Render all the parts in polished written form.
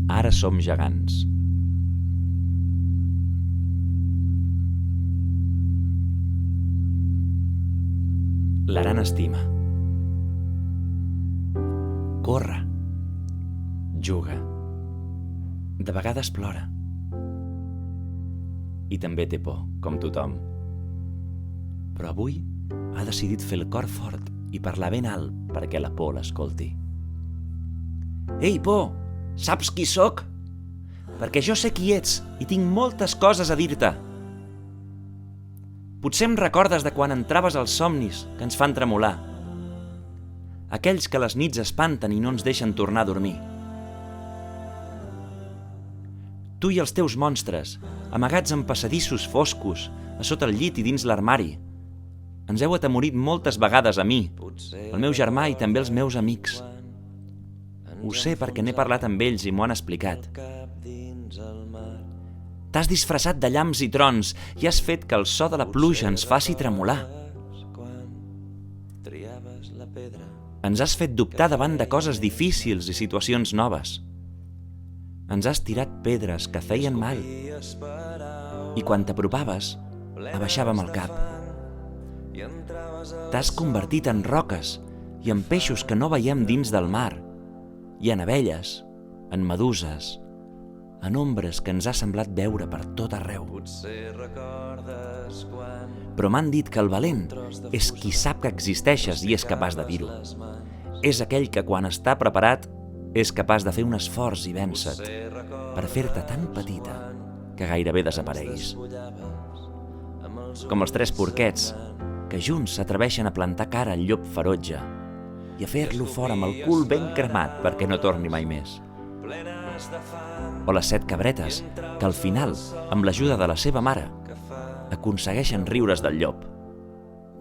Ara som gegants. L'Aran estima. Corre. Juga. De vegades plora. I també té por, com tothom. Però avui ha decidit fer el cor fort i parlar ben alt perquè la por l'escolti. Ei, por! Saps qui sóc? Perquè jo sé qui ets i tinc moltes coses a dir-te. Potser em recordes de quan entraves als somnis que ens fan tremolar. Aquells que les nits espanten i no ens deixen tornar a dormir. Tu i els teus monstres, amagats en passadissos foscos, a sota el llit i dins l'armari. Ens heu atemorit moltes vegades a mi, el meu germà i també els meus amics. Ho sé perquè n'he parlat amb ells i m'ho han explicat. T'has disfressat de llamps i trons i has fet que el so de la pluja ens faci tremolar. Ens has fet dubtar davant de coses difícils i situacions noves. Ens has tirat pedres que feien mal i quan t'apropaves, abaixàvem el cap. T'has convertit en roques i en peixos que no veiem dins del mar, i en abelles, en meduses, en ombres que ens ha semblat veure per tot arreu. Però m'han dit que el valent és qui sap que existeixes i és capaç de dir-ho. És aquell que quan està preparat és capaç de fer un esforç i vèncer-te per fer-te tan petita que gairebé desapareguis. Com els 3 porquets que junts s'atreveixen a plantar cara al llop ferotge i a fer-lo fora amb el cul ben cremat perquè no torni mai més. O les 7 cabretes que al final, amb l'ajuda de la seva mare, aconsegueixen riure's del llop.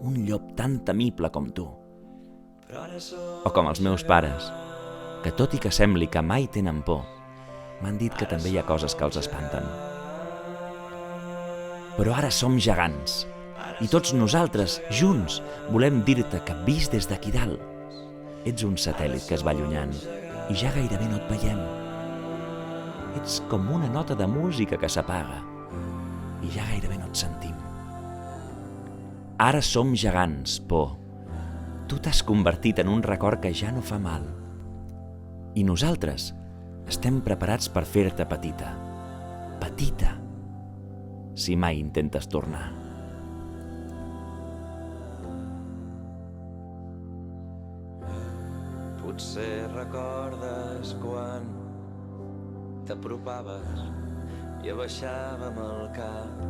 Un llop tan temible com tu. O com els meus pares, que tot i que sembli que mai tenen por, m'han dit que també hi ha coses que els espanten. Però ara som gegants, i tots nosaltres, junts, volem dir-te que vist des d'aquí dalt, ets un satèl·lit que es va allunyant i ja gairebé no et veiem. Ets com una nota de música que s'apaga i ja gairebé no et sentim. Ara som gegants, por. Tu t'has convertit en un record que ja no fa mal. I nosaltres estem preparats per fer-te petita. Petita, si mai intentes tornar. Potser recordes quan t'apropaves i abaixàvem el cap